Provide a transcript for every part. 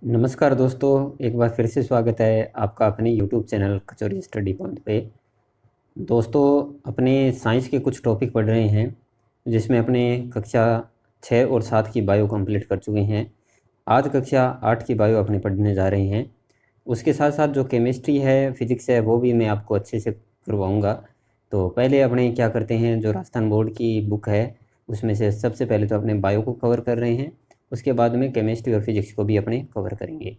नमस्कार दोस्तों, एक बार फिर से स्वागत है आपका अपने यूट्यूब चैनल कचौरी स्टडी पॉइंट पे। दोस्तों, अपने साइंस के कुछ टॉपिक पढ़ रहे हैं जिसमें अपने कक्षा 6 और 7 की बायो कंप्लीट कर चुके हैं। आज कक्षा 8 की बायो अपने पढ़ने जा रहे हैं। उसके साथ साथ जो केमिस्ट्री है, फिजिक्स है, वो भी मैं आपको अच्छे से करवाऊँगा। तो पहले अपने क्या करते हैं, जो राजस्थान बोर्ड की बुक है उसमें से सबसे पहले तो अपने बायो को कवर कर रहे हैं। उसके बाद में केमिस्ट्री और फिजिक्स को भी अपने कवर करेंगे।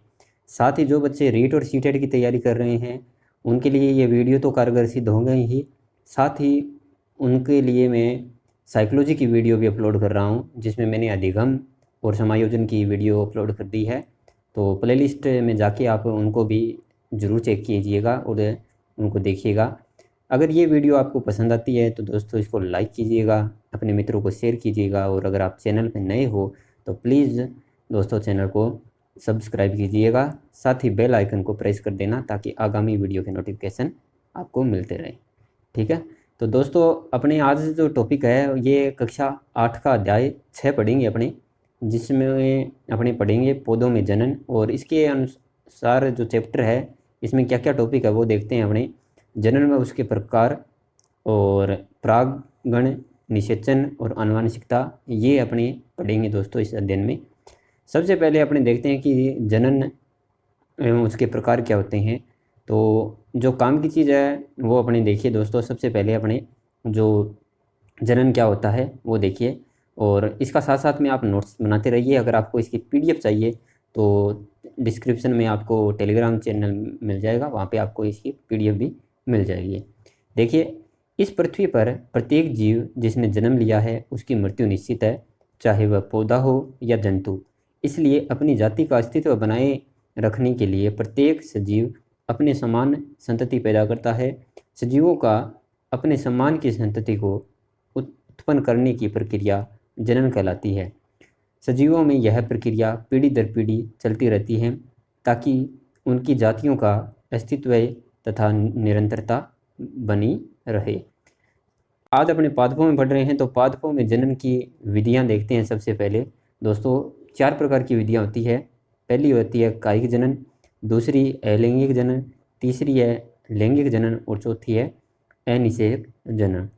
साथ ही जो बच्चे रीट और सीटेट की तैयारी कर रहे हैं उनके लिए ये वीडियो तो कारगर सिद्ध होंगे ही, साथ ही उनके लिए मैं साइकोलॉजी की वीडियो भी अपलोड कर रहा हूँ जिसमें मैंने अधिगम और समायोजन की वीडियो अपलोड कर दी है। तो प्लेलिस्ट में जाके आप उनको भी ज़रूर चेक कीजिएगा और उनको देखिएगा। अगर ये वीडियो आपको पसंद आती है तो दोस्तों इसको लाइक कीजिएगा, अपने मित्रों को शेयर कीजिएगा, और अगर आप चैनल पर नए हो तो प्लीज़ दोस्तों चैनल को सब्सक्राइब कीजिएगा। साथ ही बेल आइकन को प्रेस कर देना ताकि आगामी वीडियो के नोटिफिकेशन आपको मिलते रहें। ठीक है, तो दोस्तों अपने आज जो टॉपिक है ये कक्षा 8 का अध्याय 6 पढ़ेंगे अपने, जिसमें अपने पढ़ेंगे पौधों में जनन। और इसके अनुसार जो चैप्टर है इसमें क्या क्या टॉपिक है वो देखते हैं अपने। जनन में उसके प्रकार और परागण, निषेचन और आनुवंशिकता, ये अपने पढ़ेंगे दोस्तों इस अध्ययन में। सबसे पहले अपने देखते हैं कि जनन एवं उसके प्रकार क्या होते हैं। तो जो काम की चीज़ है वो अपने देखिए दोस्तों। सबसे पहले अपने जो जनन क्या होता है वो देखिए, और इसका साथ साथ में आप नोट्स बनाते रहिए। अगर आपको इसकी पीडीएफ चाहिए तो डिस्क्रिप्शन में आपको टेलीग्राम चैनल मिल जाएगा, वहाँ पे आपको इसकी पीडीएफ भी मिल जाएगी। देखिए, इस पृथ्वी पर प्रत्येक जीव जिसने जन्म लिया है उसकी मृत्यु निश्चित है, चाहे वह पौधा हो या जंतु। इसलिए अपनी जाति का अस्तित्व बनाए रखने के लिए प्रत्येक सजीव अपने समान संतति पैदा करता है। सजीवों का अपने समान की संतति को उत्पन्न करने की प्रक्रिया जनन कहलाती है। सजीवों में यह प्रक्रिया पीढ़ी दर पीढ़ी चलती रहती है ताकि उनकी जातियों का अस्तित्व तथा निरंतरता बनी रहे। आज अपने पादपों में पढ़ रहे हैं तो पादपों में जनन की विधियां देखते हैं। सबसे पहले दोस्तों 4 प्रकार की विधियां होती है। पहली होती है कायिक जनन, दूसरी अलैंगिक जनन, तीसरी है लैंगिक जनन और चौथी है अनिषेक जनन।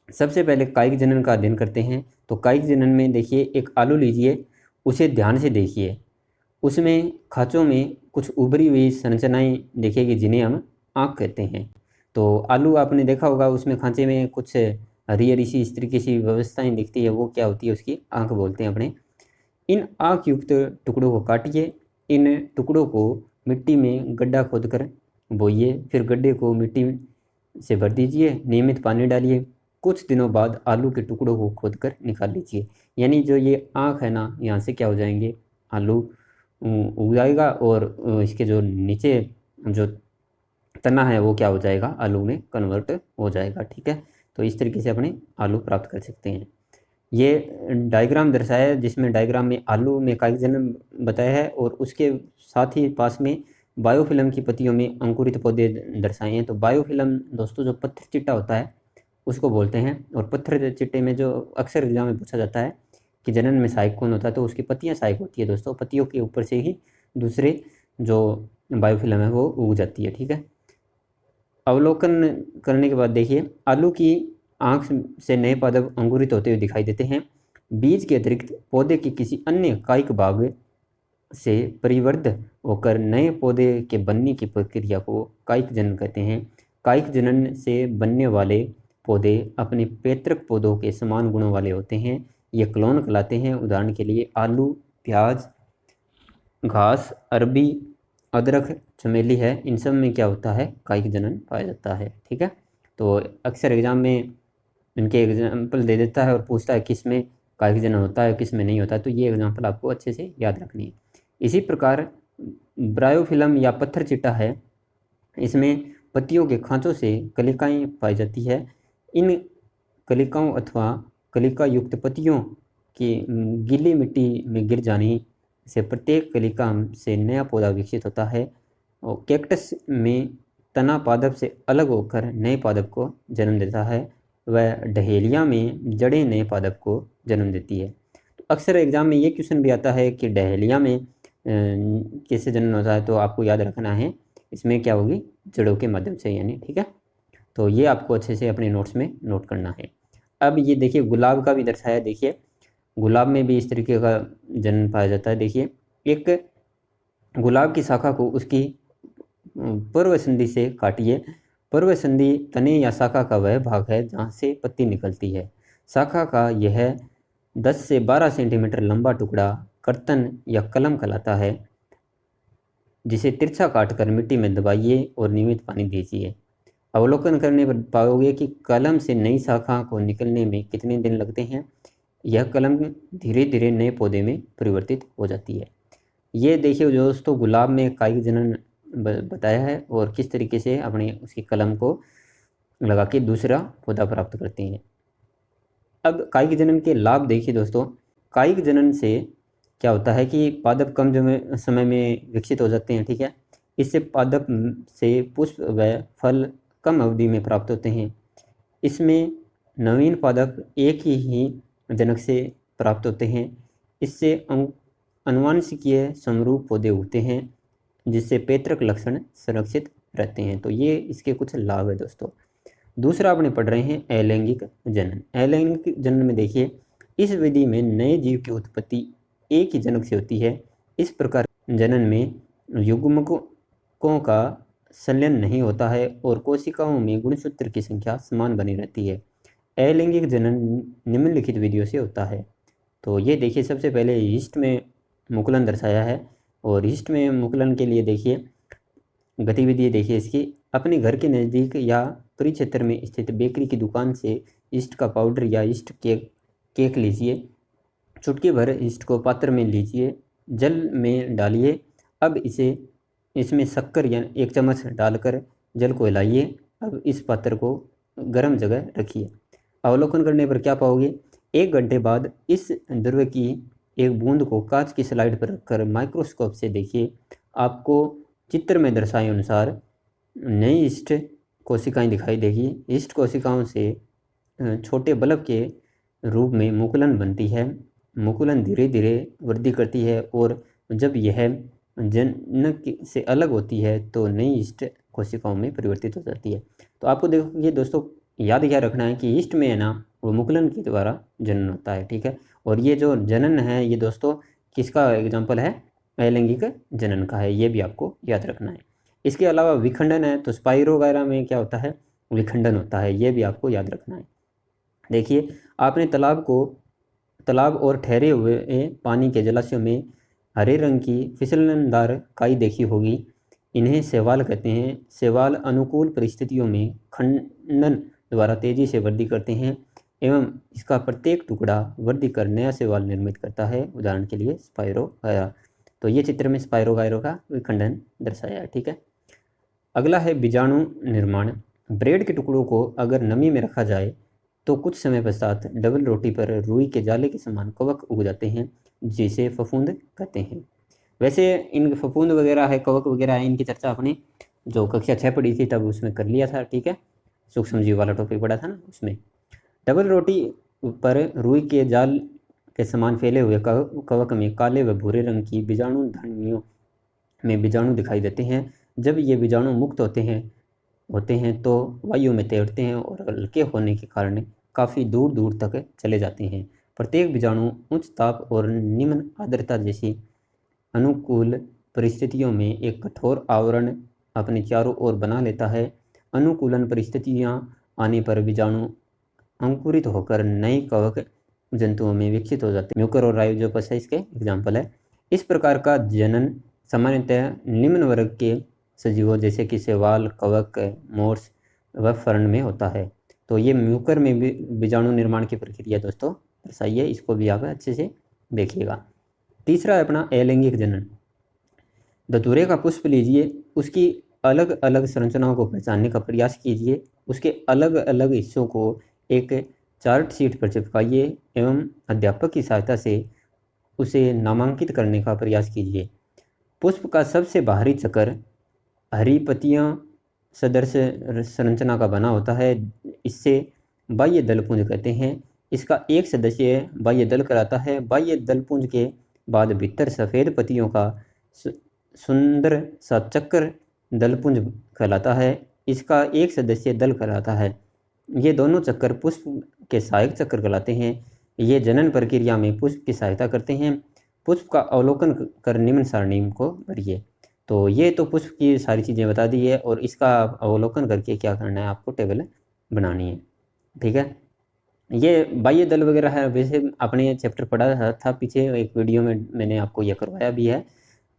सबसे पहले कायिक जनन का अध्ययन करते हैं। तो कायिक जनन में देखिए, एक आलू लीजिए, उसे ध्यान से देखिए। उसमें खाँचों में कुछ उभरी हुई संरचनाएं दिखेगी जिन्हें हम आँख कहते हैं। तो आलू आपने देखा होगा, उसमें खाँचे में कुछ हरी हरी सी इस तरीके की व्यवस्थाएं दिखती है, वो क्या होती है, उसकी आँख बोलते हैं अपने। इन आँख युक्त टुकड़ों को काटिए। इन टुकड़ों को मिट्टी में गड्ढा खोदकर बोइए, फिर गड्ढे को मिट्टी से भर दीजिए, नियमित पानी डालिए। कुछ दिनों बाद आलू के टुकड़ों को खोदकर निकाल लीजिए। यानी जो ये आँख है ना, यहाँ से क्या हो जाएंगे, आलू उग जाएगा, और इसके जो नीचे जो तना है वो क्या हो जाएगा, आलू में कन्वर्ट हो जाएगा। ठीक है, तो इस तरीके से अपने आलू प्राप्त कर सकते हैं। ये डायग्राम दर्शाया है जिसमें डायग्राम में आलू में कायिक जनन बताया है, और उसके साथ ही पास में बायोफिल्म की पत्तियों में अंकुरित पौधे दर्शाए हैं। तो बायोफिल्म दोस्तों जो पत्थर चिट्टा होता है उसको बोलते हैं। और पत्थर चिट्टे में जो अक्सर एग्जाम में पूछा जाता है कि जनन में सहायक कौन होता है, तो उसकी पत्तियां सहायक होती है दोस्तों। पत्तियों के ऊपर से ही दूसरे जो बायोफिल्म है वो उग जाती है। ठीक है, अवलोकन करने के बाद देखिए, आलू की आँख से नए पादप अंकुरित होते हुए दिखाई देते हैं। बीज के अतिरिक्त पौधे के किसी अन्य कायिक भाग से परिवर्ध होकर नए पौधे के बनने की प्रक्रिया को कायिक जनन कहते हैं। कायिक जनन से बनने वाले पौधे अपने पैतृक पौधों के समान गुणों वाले होते हैं। ये क्लोन कहलाते हैं। उदाहरण के लिए आलू, प्याज, घास, अरबी, अदरक, चमेली है, इन सब में क्या होता है, कायिक जनन पाया जाता है। ठीक है, तो अक्सर एग्जाम में इनके एग्जाम्पल दे देता है और पूछता है किस में कायिक जनन होता है किस में नहीं होता है, तो ये एग्जाम्पल आपको अच्छे से याद रखनी है। इसी प्रकार ब्रायोफिल्म या पत्थर चिट्टा है, इसमें पत्तियों के खांचों से कलिकाएं पाई जाती है। इन कलिकाओं अथवा कलिका युक्त पत्तियों की गीली मिट्टी में गिर जाने से प्रत्येक कलिका से नया पौधा विकसित होता है। और कैक्टस में तना पादप से अलग होकर नए पादप को जन्म देता है। वह डहेलिया में जड़ें नए पादप को जन्म देती है। तो अक्सर एग्जाम में ये क्वेश्चन भी आता है कि डहेलिया में कैसे जनन होता है, तो आपको याद रखना है इसमें क्या होगी, जड़ों के माध्यम से यानी, ठीक है। तो ये आपको अच्छे से अपने नोट्स में नोट करना है। अब ये देखिए गुलाब का भी दर्शाया, देखिए गुलाब में भी इस तरीके का जनन पाया जाता है। देखिए एक गुलाब की शाखा को उसकी पूर्व संधि से काटिए। पूर्व संधि तने या शाखा का वह भाग है जहाँ से पत्ती निकलती है। शाखा का यह 10 से 12 सेंटीमीटर लंबा टुकड़ा कर्तन या कलम कहलाता है, जिसे तिरछा काटकर मिट्टी में दबाइए और नियमित पानी दीजिए। अवलोकन करने पर पाओगे कि कलम से नई शाखा को निकलने में कितने दिन लगते हैं। यह कलम धीरे धीरे नए पौधे में परिवर्तित हो जाती है। ये देखिए दोस्तों, गुलाब में कायिक जनन बताया है और किस तरीके से अपने उसकी कलम को लगा के दूसरा पौधा प्राप्त करते हैं। अब कायिक जनन के लाभ देखिए दोस्तों, कायिक जनन से क्या होता है कि पादप कम समय में विकसित हो जाते हैं, ठीक है। इससे पादप से पुष्प व फल कम अवधि में प्राप्त होते हैं। इसमें नवीन पादप एक ही जनक से प्राप्त होते हैं। इससे अनुवांशिकीय समरूप पौधे उगते हैं, जिससे पैतृक लक्षण संरक्षित रहते हैं। तो ये इसके कुछ लाभ है दोस्तों। दूसरा अपने पढ़ रहे हैं अलैंगिक जनन। अलैंगिक जनन में देखिए, इस विधि में नए जीव की उत्पत्ति एक ही जनक से होती है। इस प्रकार जनन में युग्मकों का संलयन नहीं होता है और कोशिकाओं में गुणसूत्र की संख्या समान बनी रहती है। अलैंगिक जनन निम्नलिखित विधियों से होता है। तो ये देखिए, सबसे पहले यीस्ट में मुकुलन दर्शाया है, और यीस्ट में मुकुलन के लिए देखिए गतिविधि देखिए इसकी, अपने घर के नज़दीक या परिक्षेत्र में स्थित बेकरी की दुकान से यीस्ट का पाउडर या यीस्ट केक लीजिए। चुटकी भर यीस्ट को पात्र में लीजिए, जल में डालिए। अब इसमें शक्कर या 1 चम्मच डालकर जल को हिलाइए। अब इस पात्र को गर्म जगह रखिए। अवलोकन करने पर क्या पाओगे, 1 घंटे बाद इस द्रव्य की एक बूंद को कांच की स्लाइड पर रखकर माइक्रोस्कोप से देखिए। आपको चित्र में दर्शाए अनुसार नई यीस्ट कोशिकाएं दिखाई देगी। यीस्ट कोशिकाओं से छोटे बल्ब के रूप में मुकुलन बनती है। मुकुलन धीरे धीरे वृद्धि करती है और जब यह जनक से अलग होती है तो नई यीस्ट कोशिकाओं में परिवर्तित हो जाती है। तो आपको देखिए दोस्तों, याद क्या रखना है कि यीस्ट में है ना, वो मुकुलन के द्वारा जनन होता है, ठीक है। और ये जो जनन है ये दोस्तों किसका एग्जाम्पल है, अलैंगिक जनन का है, ये भी आपको याद रखना है। इसके अलावा विखंडन है, तो स्पाइरो वगैरह में क्या होता है, विखंडन होता है, ये भी आपको याद रखना है। देखिए, आपने तालाब और ठहरे हुए पानी के जलाशयों में हरे रंग की फिसलनदार काई देखी होगी। इन्हें शैवाल कहते हैं। शैवाल अनुकूल परिस्थितियों में खंडन द्वारा तेजी से वृद्धि करते हैं एवं इसका प्रत्येक टुकड़ा वृद्धि कर नया शैवाल निर्मित करता है। उदाहरण के लिए स्पाइरो गायरा। तो ये चित्र में स्पाइरो गायरो का विखंडन दर्शाया है, ठीक है। अगला है बीजाणु निर्माण। ब्रेड के टुकड़ों को अगर नमी में रखा जाए तो कुछ समय पश्चात डबल रोटी पर रुई के जाले के समान कवक उग जाते हैं, जिसे फफूंद कहते हैं। वैसे इन फफूंद वगैरह है, कवक वगैरह है, इनकी चर्चा अपने जो कक्षा 6 पढ़ी थी तब उसमें कर लिया था, ठीक है। सूक्ष्म जीव वाला टॉपिक पढ़ा था ना उसमें। डबल रोटी पर रुई के जाल के समान फैले हुए कवक में काले व भूरे रंग की बीजाणु धमनियों में बीजाणु दिखाई देते हैं। जब ये बीजाणु मुक्त होते हैं तो वायु में तैरते हैं और हल्के होने के कारण काफ़ी दूर दूर तक चले जाते हैं। प्रत्येक बीजाणु उच्च ताप और निम्न आर्द्रता जैसी अनुकूल परिस्थितियों में एक कठोर आवरण अपने चारों ओर बना लेता है। अनुकूलन परिस्थितियां आने पर बीजाणु अंकुरित होकर नए कवक जंतुओं में विकसित हो जाते हैं। म्यूकर और राइजोपस है इसके एग्जाम्पल है। इस प्रकार का जनन सामान्यतः निम्न वर्ग के सजीवों जैसे कि शैवाल, कवक, मोर्स व फर्न में होता है। तो ये म्यूकर में भी बीजाणु निर्माण की प्रक्रिया दोस्तों दर्शाई है, इसको भी आप अच्छे से देखिएगा। तीसरा है अपना अलैंगिक जनन। धतूरे का पुष्प लीजिए, उसकी अलग अलग संरचनाओं को पहचानने का प्रयास कीजिए। उसके अलग अलग हिस्सों को एक चार्ट शीट पर चिपकाइए एवं अध्यापक की सहायता से उसे नामांकित करने का प्रयास कीजिए। पुष्प का सबसे बाहरी चक्कर हरी पत्तियां सदृश संरचना का बना होता है। इससे बाह्य दलपुंज कहते हैं। इसका एक सदस्य बाह्य दल कहलाता है। बाह्य दलपुंज के बाद भीतर सफ़ेद पत्तियों का सुंदर सा चक्र दलपुंज कहलाता है। इसका एक सदस्य दल कहलाता है। ये दोनों चक्कर पुष्प के सहायक चक्र कहलाते हैं। ये जनन प्रक्रिया में पुष्प की सहायता करते हैं। पुष्प का अवलोकन कर निम्न सारणी को भरिए। तो ये तो पुष्प की सारी चीज़ें बता दी है, और इसका अवलोकन करके क्या करना है, आपको टेबल बनानी है। ठीक है, ये बाह्य दल वगैरह है, वैसे अपने चैप्टर पढ़ा था पीछे, एक वीडियो में मैंने आपको यह करवाया भी है,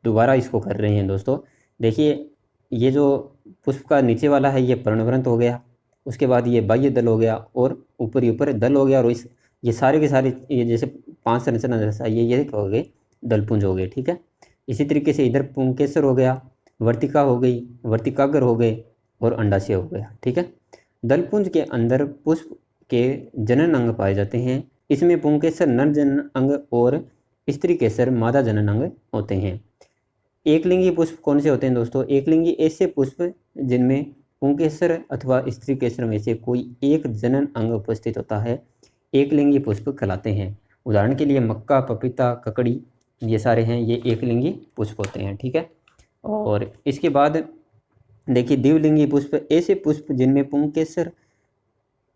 दोबारा इसको कर रहे हैं दोस्तों। देखिए, ये जो पुष्प का नीचे वाला है ये पर्णवृंत हो गया, उसके बाद ये बाह्य दल हो गया, और ऊपर ही ऊपर दल हो गया, और इस ये सारे के सारे ये जैसे 5 संरचना जैसा ये हो गए दलपुंज हो गए। ठीक है, इसी तरीके से इधर पुंकेसर हो गया, वर्तिका हो गई, वर्तिकाग्र हो गए, और अंडाशय हो गया। ठीक है, दलपुंज के अंदर पुष्प के जनन अंग पाए जाते हैं। इसमें पुंकेसर नर जनन अंग और स्त्री केसर मादा जनन अंग होते हैं। एकलिंगी पुष्प कौन से होते हैं दोस्तों? एकलिंगी ऐसे पुष्प जिनमें पुंकेसर अथवा स्त्री केसर में से कोई एक जनन अंग उपस्थित होता है, एकलिंगी पुष्प कहलाते हैं। उदाहरण के लिए मक्का, पपीता, ककड़ी, ये सारे हैं, ये एकलिंगी पुष्प होते हैं। ठीक है, और इसके बाद देखिए द्विलिंगी पुष्प, ऐसे पुष्प जिनमें पुंकेसर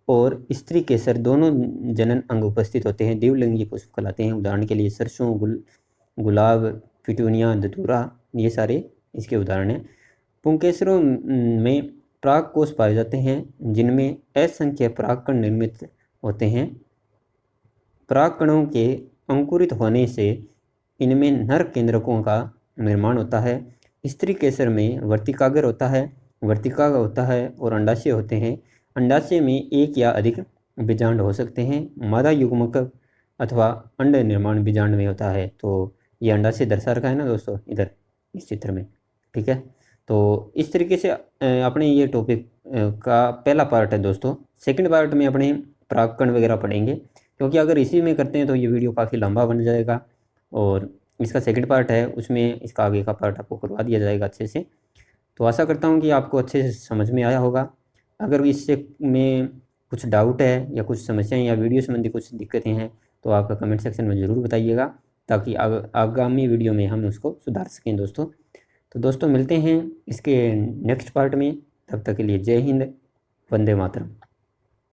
और स्त्री केसर दोनों जनन अंग उपस्थित होते हैं, द्विलिंगी पुष्प कहलाते हैं। उदाहरण के लिए सरसों, गुलाब, पिटूनिया, धतूरा, ये सारे इसके उदाहरण हैं। पुंकेसरों में पराग कोष पाए जाते हैं जिनमें असंख्य परागकण निर्मित होते हैं। परागकणों के अंकुरित होने से इनमें नर केंद्रकों का निर्माण होता है। स्त्री केसर में वर्तिकाग्र होता है, वर्तिका होता है, और अंडाशय होते हैं। अंडाशय में एक या अधिक बीजांड हो सकते हैं। मादा युग्मक अथवा अंड निर्माण बीजांड में होता है। तो ये अंडाशय दर्शा रखा है ना दोस्तों इधर इस चित्र में। ठीक है, तो इस तरीके से अपने ये टॉपिक का पहला पार्ट है दोस्तों। सेकंड पार्ट में अपने परागकण वगैरह पढ़ेंगे, क्योंकि अगर इसी में करते हैं तो ये वीडियो काफ़ी लंबा बन जाएगा, और इसका सेकंड पार्ट है उसमें इसका आगे का पार्ट आपको करवा दिया जाएगा अच्छे से। तो आशा करता हूँ कि आपको अच्छे से समझ में आया होगा। अगर इससे में कुछ डाउट है या कुछ समस्याएं या वीडियो संबंधी कुछ दिक्कतें हैं तो आप कमेंट सेक्शन में ज़रूर बताइएगा, ताकि आगामी वीडियो में हम उसको सुधार सकें दोस्तों। तो दोस्तों मिलते हैं इसके नेक्स्ट पार्ट में, तब तक के लिए जय हिंद, वंदे मातरम।